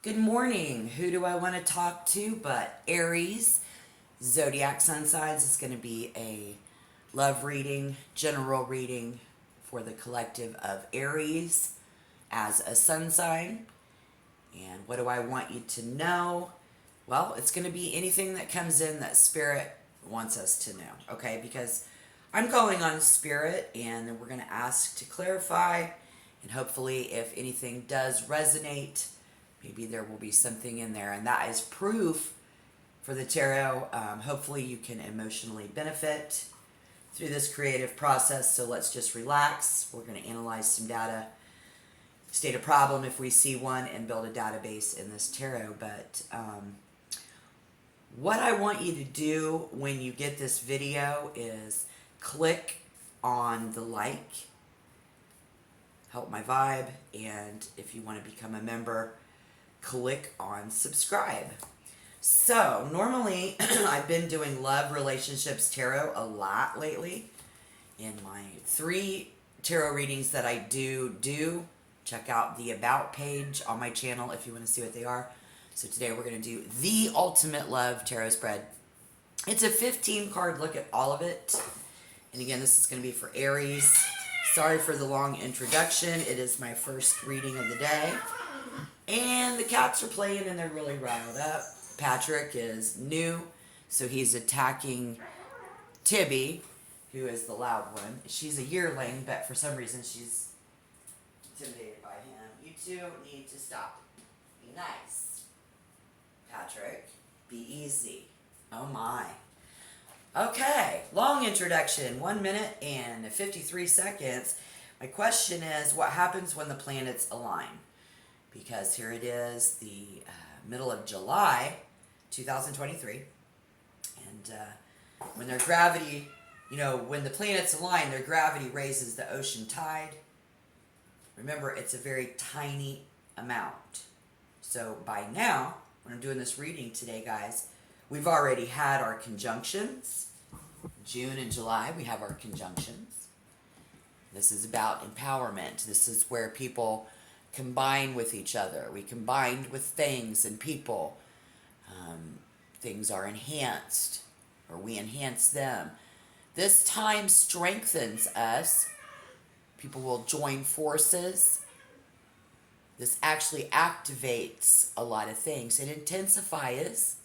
Good morning. Who do I want to talk to but Aries? Zodiac sun signs. It's going to be a love reading, general reading for the collective of Aries as a sun sign. And what do I want you to know? Well, it's going to be anything that comes in that Spirit wants us to know, okay? Because I'm calling on Spirit, and then we're going to ask to clarify, and hopefully, if anything does resonate, maybe there will be something in there, and that is proof for the tarot. Hopefully, you can emotionally benefit through this creative process. So let's just relax. We're going to analyze some data, state a problem if we see one, and build a database in this tarot. But what I want you to do when you get this video is click on the like, help my vibe, and if you want to become a member, click on subscribe. So normally I've been doing love, relationships, tarot a lot lately. In my 3 tarot readings that I do, check out the about page on my channel if you want to see what they are. So today we're going to do the Ultimate Love Tarot Spread. It's a 15 card look at all of it. And again, this is going to be for Aries. Sorry for the long introduction. It is my first reading of the day. And the cats are playing and they're really riled up. Patrick is new, so he's attacking Tibby, who is the loud one. She's a yearling, but for some reason she's intimidated by him. You two need to stop. Be nice. Patrick, be easy. Oh my. Okay, long introduction, 1 minute and 53 seconds. My question is, what happens when the planets align? Because here it is, the middle of July, 2023. And when their gravity, when the planets align, their gravity raises the ocean tide. Remember, it's a very tiny amount. So by now, when I'm doing this reading today, guys, we've already had our conjunctions. June and July, we have our conjunctions. This is about empowerment. This is where people combine with each other. We combined with things and people. Things are enhanced, or we enhance them. This time strengthens us. People will join forces. This actually activates a lot of things. It intensifies.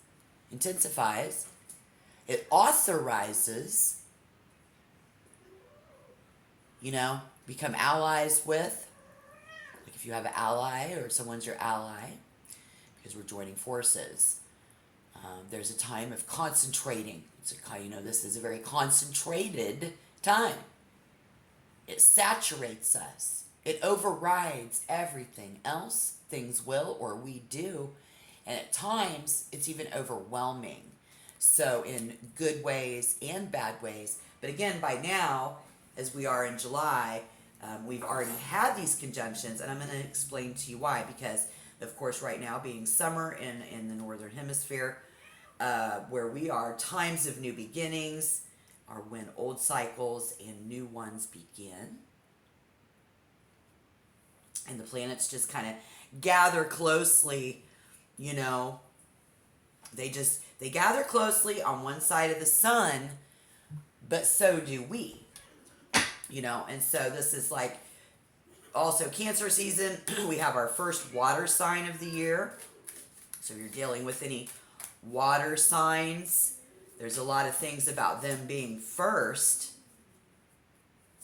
It authorizes, become allies with. Like if you have an ally or someone's your ally, because we're joining forces. There's a time of concentrating. This is a very concentrated time. It saturates us. It overrides everything else things will or we do. And at times, it's even overwhelming. So in good ways and bad ways. But again, by now, as we are in July, we've already had these conjunctions. And I'm going to explain to you why. Because, of course, right now, being summer in the Northern Hemisphere, where we are, times of new beginnings are when old cycles and new ones begin. And the planets just kind of gather closely, They gather closely on one side of the sun, but so do we, And so this is like also Cancer season. We have our first water sign of the year. So if you're dealing with any water signs, there's a lot of things about them being first.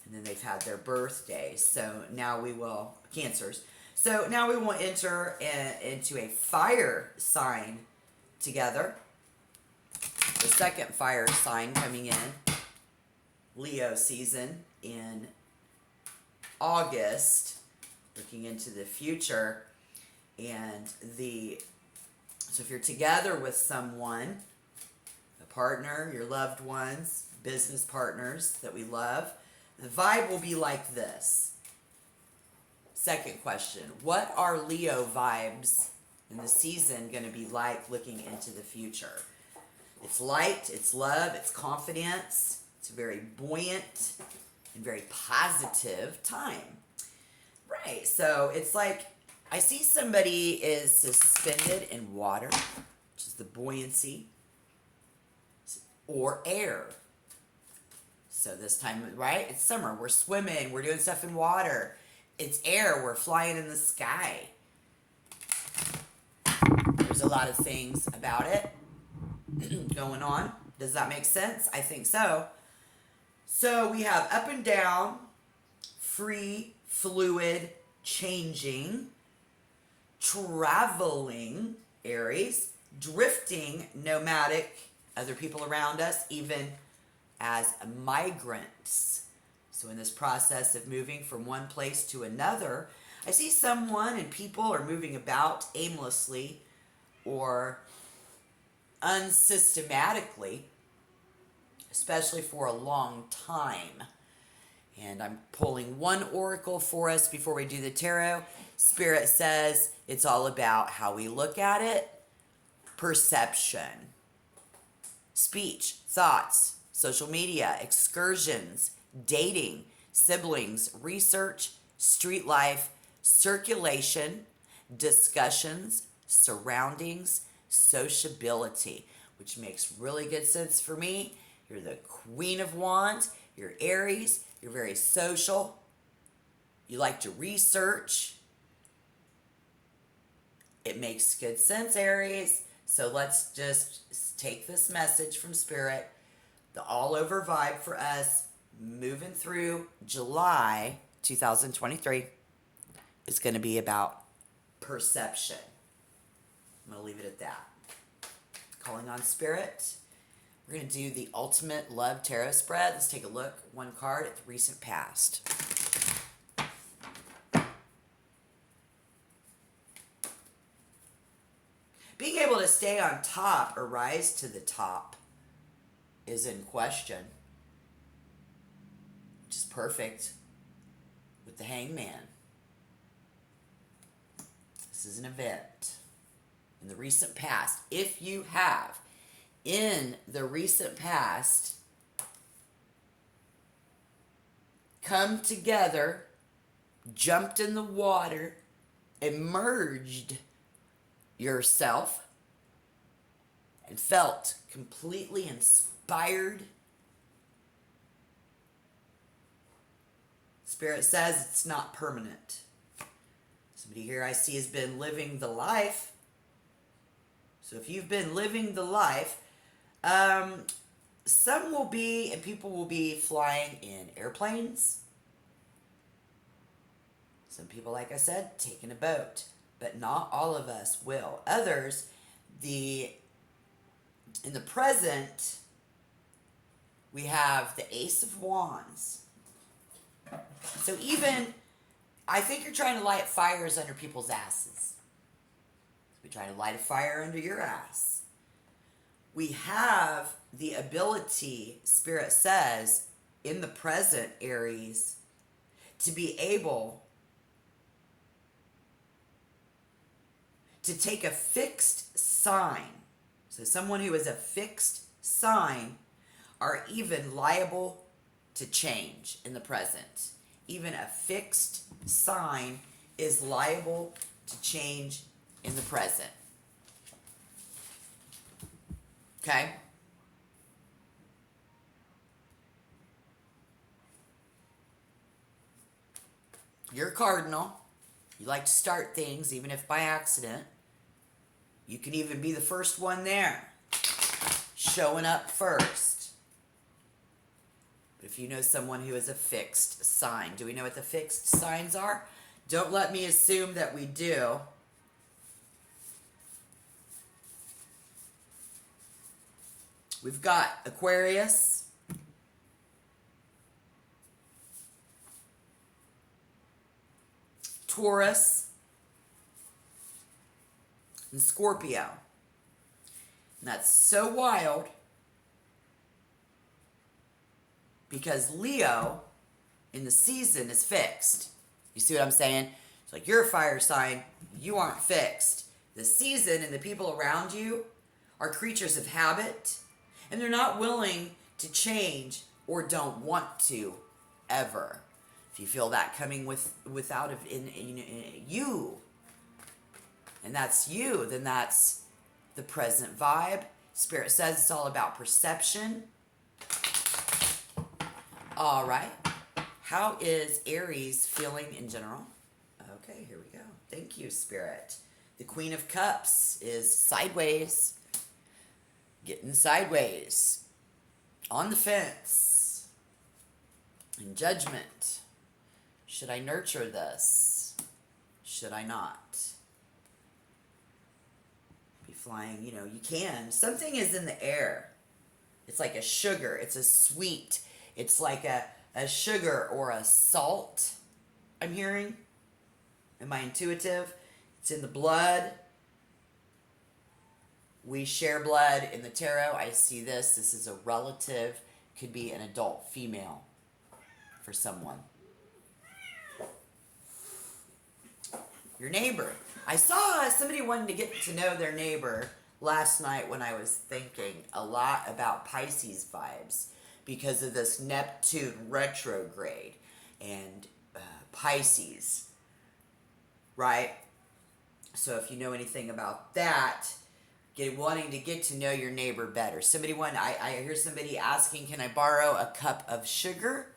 And then they've had their birthdays. So now we will, Cancers. So now we will enter into a fire sign together. The second fire sign coming in, Leo season in August, looking into the future. And so if you're together with someone, a partner, your loved ones, business partners that we love, the vibe will be like this. Second question, what are Leo vibes in the season going to be like looking into the future? It's light, it's love, it's confidence. It's a very buoyant and very positive time. Right, so it's like I see somebody is suspended in water, which is the buoyancy, or air. So this time, right? It's summer. We're swimming. We're doing stuff in water. It's air. We're flying in the sky. There's a lot of things about it going on. Does that make sense? I think so. So we have up and down, free, fluid, changing, traveling, Aries, drifting, nomadic, other people around us, even as migrants. So in this process of moving from one place to another, I see someone and people are moving about aimlessly or unsystematically, especially for a long time. And I'm pulling one oracle for us before we do the tarot. Spirit says it's all about how we look at it, perception, speech, thoughts, social media, excursions, dating, siblings, research, street life, circulation, discussions, surroundings, sociability, which makes really good sense for me. You're the Queen of Wands. You're Aries. You're very social. You like to research. It makes good sense, Aries. So let's just take this message from Spirit, the all-over vibe for us, moving through July 2023. It's going to be about perception. I'm going to leave it at that. Calling on Spirit. We're going to do the Ultimate Love Tarot Spread. Let's take a look, one card at the recent past. Being able to stay on top or rise to the top is in question, which is perfect with the Hangman. This is an event in the recent past. If you have in the recent past come together, jumped in the water, immersed yourself, and felt completely inspired, Spirit says it's not permanent. Somebody here I see has been living the life. So if you've been living the life, some will be, and people will be flying in airplanes. Some people, like I said, taking a boat. But not all of us will. Others, in the present, we have the Ace of Wands. So even, I think you're trying to light fires under people's asses. We're trying to light a fire under your ass. We have the ability, Spirit says, in the present, Aries, to be able to take a fixed sign. So someone who is a fixed sign are even liable to change in the present. Even a fixed sign is liable to change in the present. Okay? You're a cardinal. You like to start things, even if by accident. You can even be the first one there, showing up first. But if you know someone who is a fixed sign, do we know what the fixed signs are? Don't let me assume that we do. We've got Aquarius, Taurus, and Scorpio. And that's so wild because Leo in the season is fixed. You see what I'm saying? It's like you're a fire sign, you aren't fixed. The season and the people around you are creatures of habit, and they're not willing to change or don't want to ever. If you feel that coming without in you, and that's you, then that's the present vibe. Spirit says it's all about perception. All right. How is Aries feeling in general? Okay, here we go. Thank you, Spirit. The Queen of Cups is sideways. Getting sideways. On the fence. In judgment. Should I nurture this? Should I not? Be flying, you can. Something is in the air. It's like a sugar. It's a sweet. It's like a sugar or a salt, I'm hearing. Am I intuitive? It's in the blood. We share blood in the tarot. I see this. This is a relative. Could be an adult female for someone. Your neighbor. I saw somebody wanted to get to know their neighbor last night when I was thinking a lot about Pisces vibes because of this Neptune retrograde and Pisces, right? So if you know anything about that, wanting to get to know your neighbor better. I hear somebody asking, can I borrow a cup of sugar?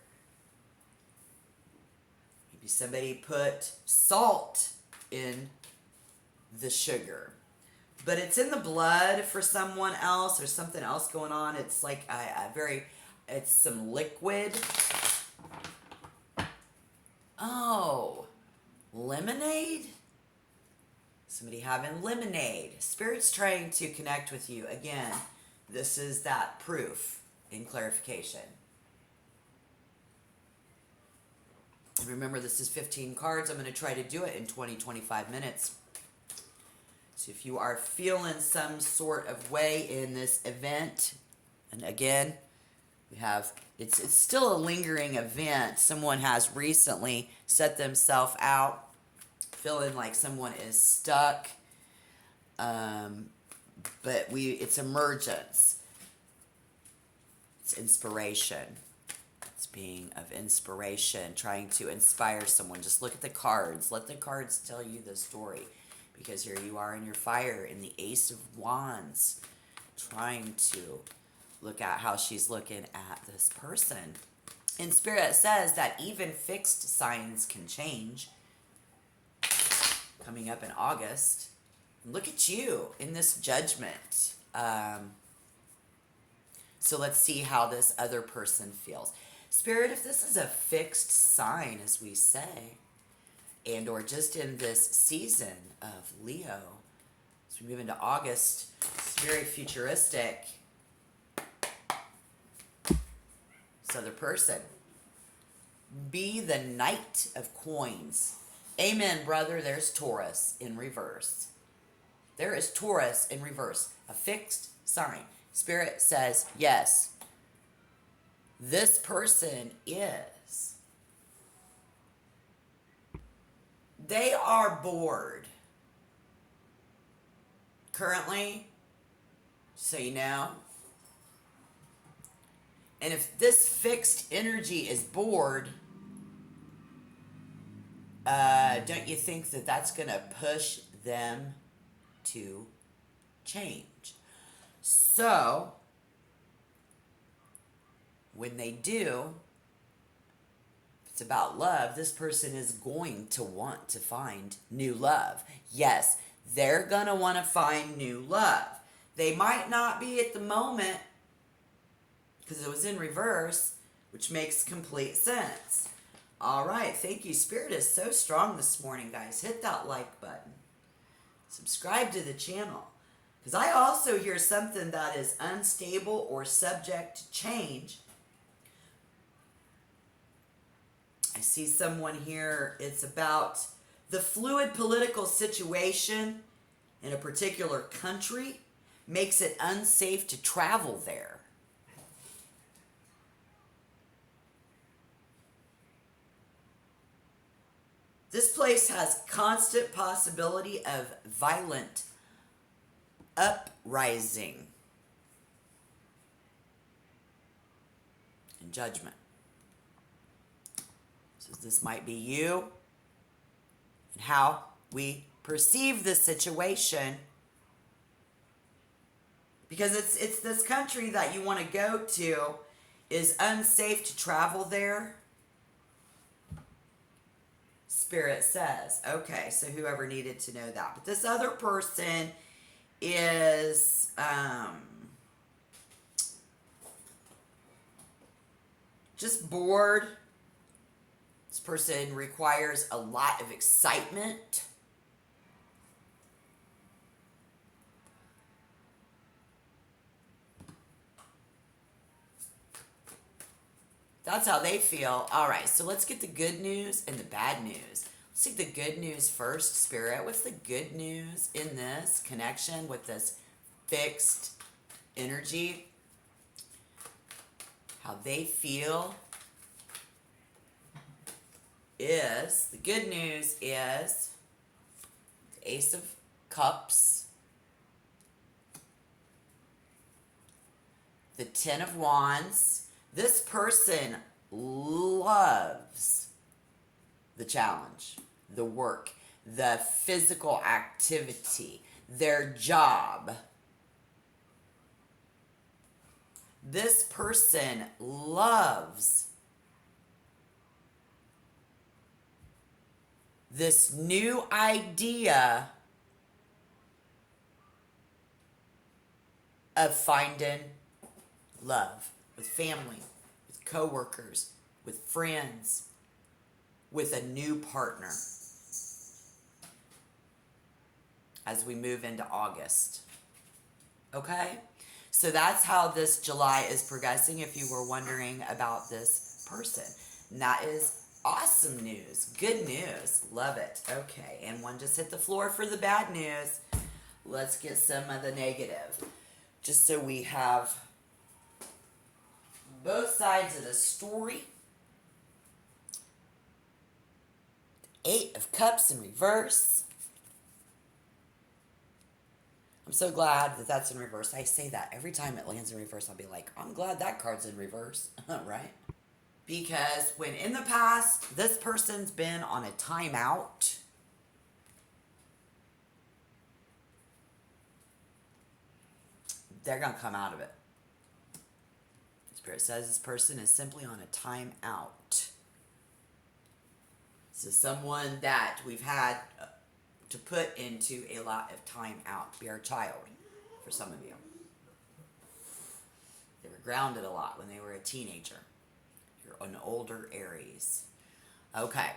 Maybe somebody put salt in the sugar. But it's in the blood for someone else. There's something else going on. It's like it's some liquid. Oh, lemonade? Somebody having lemonade. Spirit's trying to connect with you. Again, this is that proof in clarification. Remember, this is 15 cards. I'm going to try to do it in 20-25 minutes. So if you are feeling some sort of way in this event, and again, we have, it's still a lingering event. Someone has recently set themselves out, feeling like someone is stuck, but it's emergence. It's inspiration. It's being of inspiration, trying to inspire someone. Just look at the cards. Let the cards tell you the story. Because here you are in your fire, in the Ace of Wands, trying to look at how she's looking at this person. In Spirit, it says that even fixed signs can change. Coming up in August. Look at you in this judgment. So let's see how this other person feels. Spirit, if this is a fixed sign, as we say, and or just in this season of Leo, as we move into August, it's very futuristic. This other person, be the Knight of Coins. Amen, brother. There's Taurus in reverse. There is Taurus in reverse, a fixed sign. Spirit says, yes, this person is. They are bored. Currently, so you know. And if this fixed energy is bored, don't you think that that's going to push them to change? So, when they do, if it's about love, this person is going to want to find new love. Yes, they're going to want to find new love. They might not be at the moment because it was in reverse, which makes complete sense. All right, thank you. Spirit is so strong this morning, guys. Hit that like button. Subscribe to the channel. Because I also hear something that is unstable or subject to change. I see someone here, it's about the fluid political situation in a particular country makes it unsafe to travel there. This place has constant possibility of violent uprising and judgment. So this might be you and how we perceive the situation, because it's this country that you want to go to is unsafe to travel there. Spirit says, okay, so whoever needed to know that. But this other person is just bored. This person requires a lot of excitement. That's how they feel. All right, so let's get the good news and the bad news. Let's take the good news first, Spirit. What's the good news in this connection with this fixed energy? How they feel is, the good news is the Ace of Cups, the Ten of Wands. This person loves the challenge, the work, the physical activity, their job. This person loves this new idea of finding love with family, with coworkers, with friends, with a new partner as we move into August. Okay? So that's how this July is progressing, if you were wondering about this person. And that is awesome news. Good news. Love it. Okay, and one just hit the floor for the bad news. Let's get some of the negative. Just so we have both sides of the story. Eight of Cups in reverse. I'm so glad that that's in reverse. I say that every time it lands in reverse. I'll be like, I'm glad that card's in reverse, right? Because when in the past, this person's been on a timeout, they're going to come out of it. Spirit says this person is simply on a timeout. So someone that we've had to put into a lot of time out. Be our child, for some of you. They were grounded a lot when they were a teenager. You're an older Aries. Okay,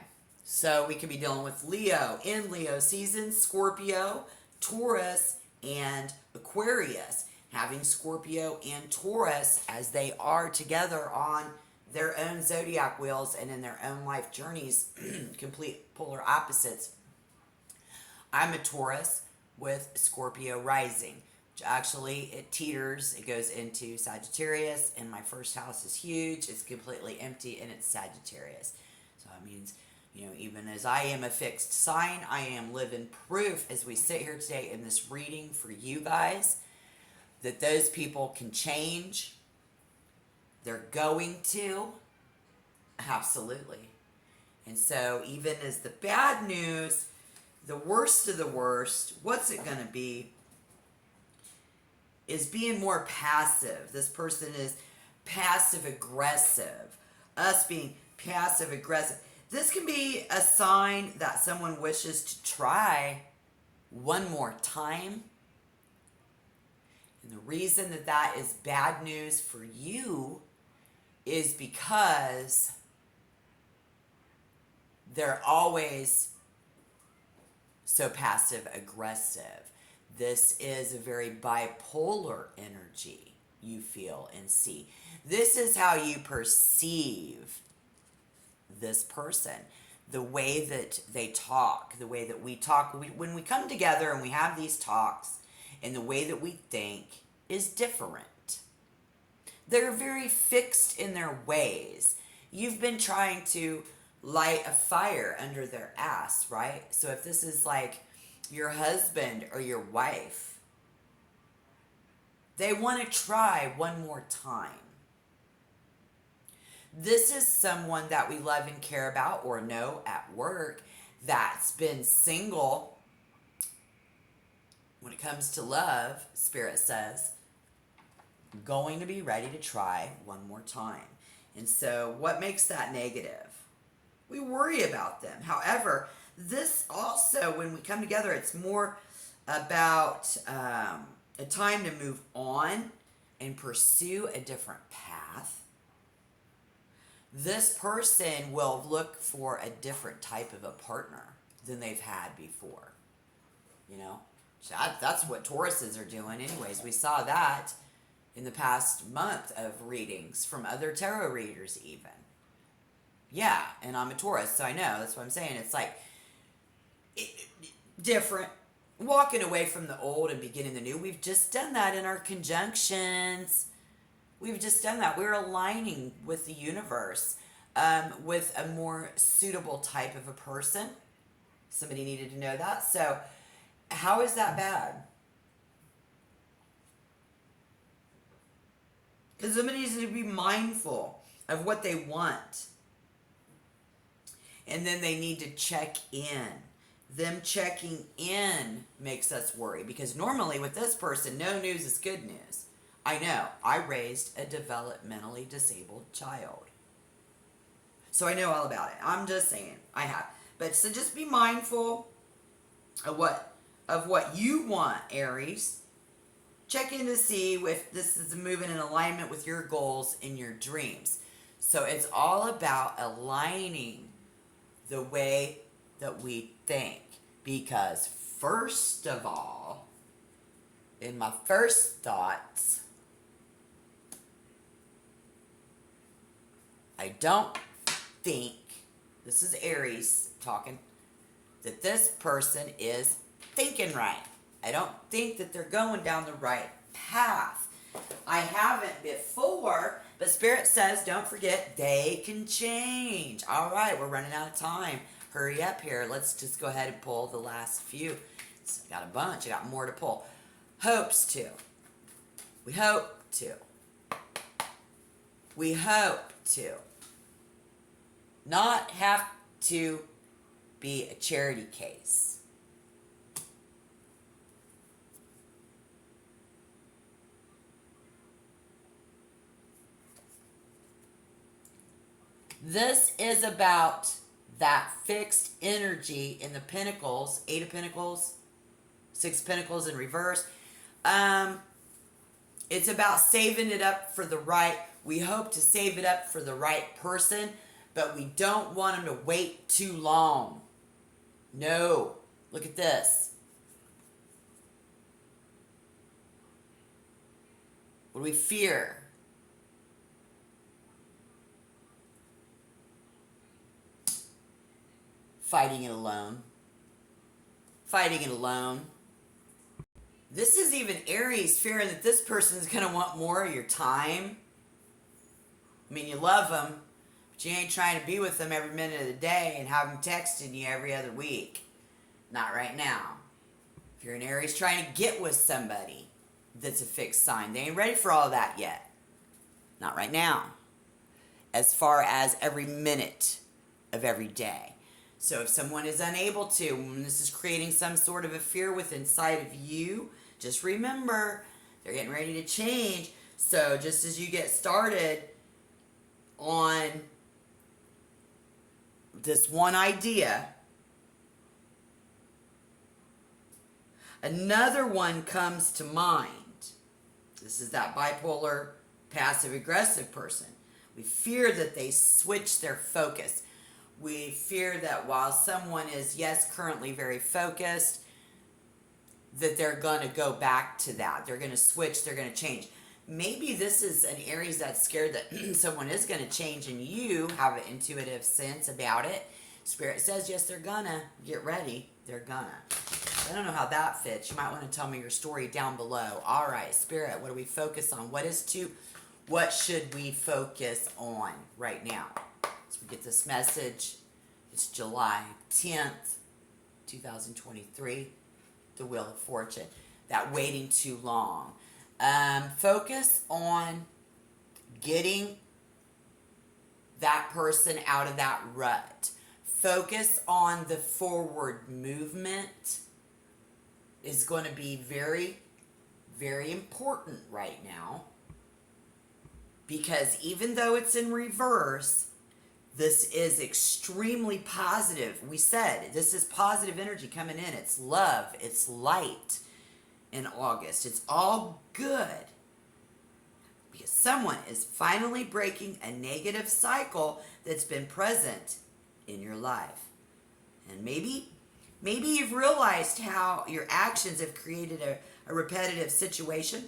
so we could be dealing with Leo in Leo season, Scorpio, Taurus, and Aquarius. Having Scorpio and Taurus as they are together on their own zodiac wheels and in their own life journeys, complete polar opposites. I'm a Taurus with Scorpio rising, which actually it teeters. It goes into Sagittarius, and my first house is huge. It's completely empty, and it's Sagittarius. So that means, you know, even as I am a fixed sign, I am living proof as we sit here today in this reading for you guys that those people can change. They're going to. Absolutely. And so even as the bad news, the worst of the worst, what's it going to be, is being more passive. This person is passive aggressive. Us being passive aggressive. This can be a sign that someone wishes to try one more time. And the reason that that is bad news for you is because they're always so passive aggressive. This is a very bipolar energy you feel and see. This is how you perceive this person. The way that they talk, the way that we talk. When we come together and we have these talks, and the way that we think is different. They're very fixed in their ways. You've been trying to light a fire under their ass, right? So if this is like your husband or your wife, they want to try one more time. This is someone that we love and care about or know at work that's been single When it comes to love, Spirit says, I'm going to be ready to try one more time. And so what makes that negative? We worry about them. However, this also, when we come together, it's more about a time to move on and pursue a different path. This person will look for a different type of a partner than they've had before. You know, that's what Tauruses are doing anyways. We saw that in the past month of readings from other tarot readers even. Yeah, and I'm a Taurus, so I know. That's what I'm saying. It's like different. Walking away from the old and beginning the new. We've just done that in our conjunctions. We've just done that. We're aligning with the universe with a more suitable type of a person. Somebody needed to know that. So how is that bad? Because somebody needs to be mindful of what they want. And then they need to check in. Them checking in makes us worry. Because normally with this person, no news is good news. I know. I raised a developmentally disabled child. So I know all about it. I'm just saying. I have. But so just be mindful of what you want, Aries. Check in to see if this is moving in alignment with your goals and your dreams. So it's all about aligning the way that we think. Because first of all, in my first thoughts, I don't think, this is Aries talking, that this person is thinking right. I don't think that they're going down the right path. I haven't before, but Spirit says, don't forget, they can change. All right, we're running out of time. Hurry up here. Let's just go ahead and pull the last few. I got a bunch. I got more to pull. Hopes to. We hope to. We hope to. Not have to be a charity case. This is about that fixed energy in the Pentacles, 8 of Pentacles, 6 of Pentacles in reverse. It's about saving it up for the right. We hope to save it up for the right person, but we don't want them to wait too long. No. Look at this. What do we fear? Fighting it alone. Fighting it alone. This is even Aries fearing that this person is going to want more of your time. I mean, you love them, but you ain't trying to be with them every minute of the day and have them texting you every other week. Not right now. If you're an Aries trying to get with somebody that's a fixed sign, they ain't ready for all that yet. Not right now. As far as every minute of every day. So if someone is unable to, and this is creating some sort of a fear within inside of you, just remember, they're getting ready to change. So just as you get started on this one idea, another one comes to mind. This is that bipolar, passive-aggressive person. We fear that they switch their focus. We fear that while someone is, yes, currently very focused, that they're going to go back to that. They're going to switch. They're going to change. Maybe this is an Aries that's scared that someone is going to change and you have an intuitive sense about it. Spirit says, yes, they're going to. Get ready. They're going to. I don't know how that fits. You might want to tell me your story down below. All right, Spirit, what do we focus on? What should we focus on right now? So we get this message. It's July 10th, 2023. The Wheel of Fortune. That waiting too long. Focus on getting that person out of that rut. Focus on the forward movement. is going to be very, very important right now, because even though it's in reverse, this is extremely positive. We said this is positive energy coming in. It's love, it's light in August. It's all good because someone is finally breaking a negative cycle that's been present in your life. And maybe you've realized how your actions have created a repetitive situation.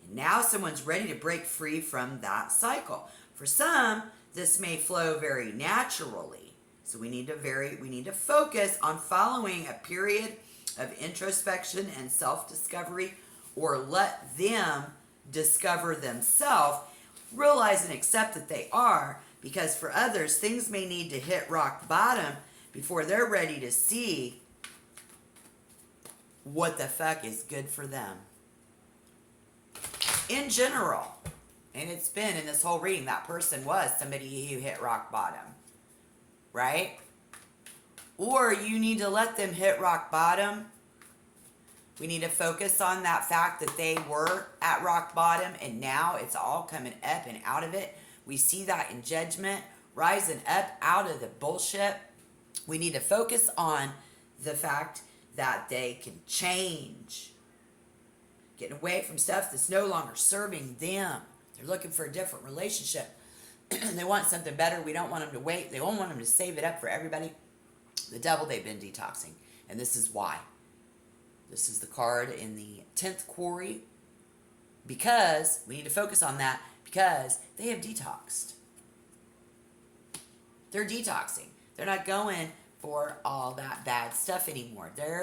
And now someone's ready to break free from that cycle. For some, this may flow very naturally. So we need to focus on following a period of introspection and self-discovery, or let them discover themselves, realize and accept that they are, because for others, things may need to hit rock bottom before they're ready to see what the fuck is good for them. In general, and it's been in this whole reading, that person was somebody who hit rock bottom, right? Or you need to let them hit rock bottom. We need to focus on that fact that they were at rock bottom and now it's all coming up and out of it. We see that in judgment, rising up out of the bullshit. We need to focus on the fact that they can change. Getting away from stuff that's no longer serving them. They're looking for a different relationship. They want something better. We don't want them to wait. They don't want them to save it up for everybody. The devil, they've been detoxing. And this is why. This is the card in the 10th quarry. Because we need to focus on that. Because they have detoxed. They're detoxing. They're not going for all that bad stuff anymore. They're